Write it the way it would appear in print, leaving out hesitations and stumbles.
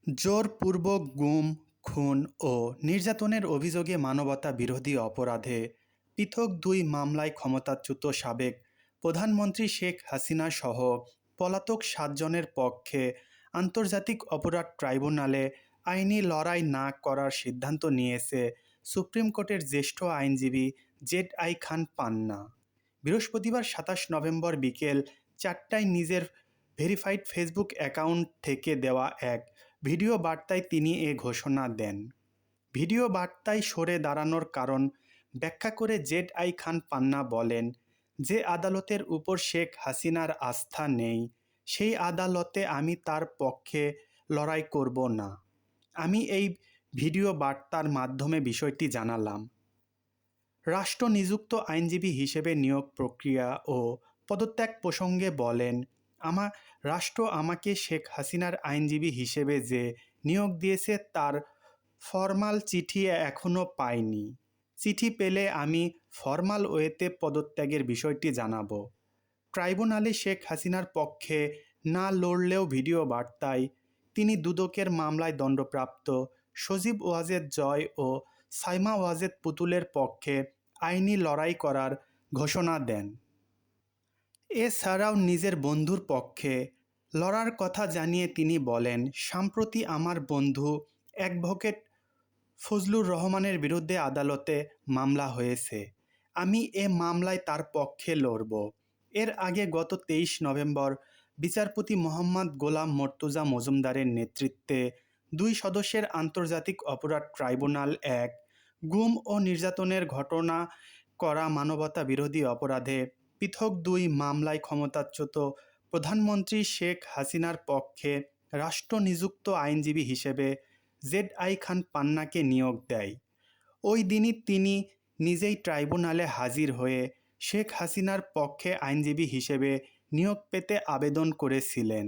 জোরপূর্বক গুম, খুন ও নির্যাতনের অভিযোগে মানবতাবিরোধী অপরাধে পৃথক দুই মামলায় ক্ষমতাচ্যুত সাবেক প্রধানমন্ত্রী শেখ হাসিনাসহ পলাতক ৭ জনের পক্ষে আন্তর্জাতিক অপরাধ ট্রাইব্যুনালে আইনি লড়াই না করার সিদ্ধান্ত নিয়েছে সুপ্রিম কোর্টের জ্যেষ্ঠ আইনজীবী জেড.আই খান পান্না। বৃহস্পতিবার ২৭ নভেম্বর বিকেল ৪টায় নিজের ভেরিফাইড ফেসবুক অ্যাকাউন্ট থেকে দেওয়া এক ভিডিও বার্তায় তিনি এ ঘোষণা দেন। ভিডিও বার্তায় সরে দাঁড়ানোর কারণ ব্যাখ্যা করে জেড.আই খান পান্না বলেন, যে আদালতের উপর শেখ হাসিনার আস্থা নেই সেই আদালতে আমি তার পক্ষে লড়াই করব না। আমি এই ভিডিও বার্তার মাধ্যমে বিষয়টি জানালাম। রাষ্ট্র নিযুক্ত আইনজীবী হিসেবে নিয়োগ প্রক্রিয়া ও পদত্যাগ প্রসঙ্গে বলেন, রাষ্ট্র আমাকে শেখ হাসিনার আইনজীবী হিসেবে যে নিয়োগ দিয়েছে তার ফরমাল চিঠি এখনও পাইনি। চিঠি পেলে আমি ফরমাল ওয়েতে পদত্যাগের বিষয়টি জানাব। ট্রাইব্যুনালে শেখ হাসিনার পক্ষে না লড়লেও ভিডিও বার্তায় তিনি দুদকের মামলায় দণ্ডপ্রাপ্ত সজীব ওয়াজেদ জয় ও সাইমা ওয়াজেদ পুতুলের পক্ষে আইনি লড়াই করার ঘোষণা দেন। এছাড়াও নিজের বন্ধুর পক্ষে লড়ার কথা জানিয়ে তিনি বলেন, সম্প্রতি আমার বন্ধু অ্যাডভোকেট ফজলুর রহমানের বিরুদ্ধে আদালতে মামলা হয়েছে। আমি এ মামলায় তার পক্ষে লড়ব। এর আগে গত ২৩ নভেম্বর বিচারপতি মোহাম্মদ গোলাম মর্তুজা মজুমদারের নেতৃত্বে ২ সদস্যের আন্তর্জাতিক অপরাধ ট্রাইব্যুনাল এক গুম ও নির্যাতনের ঘটনা করা মানবতাবিরোধী অপরাধে পৃথক ২ মামলায় ক্ষমতাচ্যুত প্রধানমন্ত্রী শেখ হাসিনার পক্ষে রাষ্ট্র নিযুক্ত আইনজীবী হিসেবে জেড.আই খান পান্নাকে নিয়োগ দেয়। ওই দিনই তিনি নিজেই ট্রাইব্যুনালে হাজির হয়ে শেখ হাসিনার পক্ষে আইনজীবী হিসেবে নিয়োগ পেতে আবেদন করেছিলেন।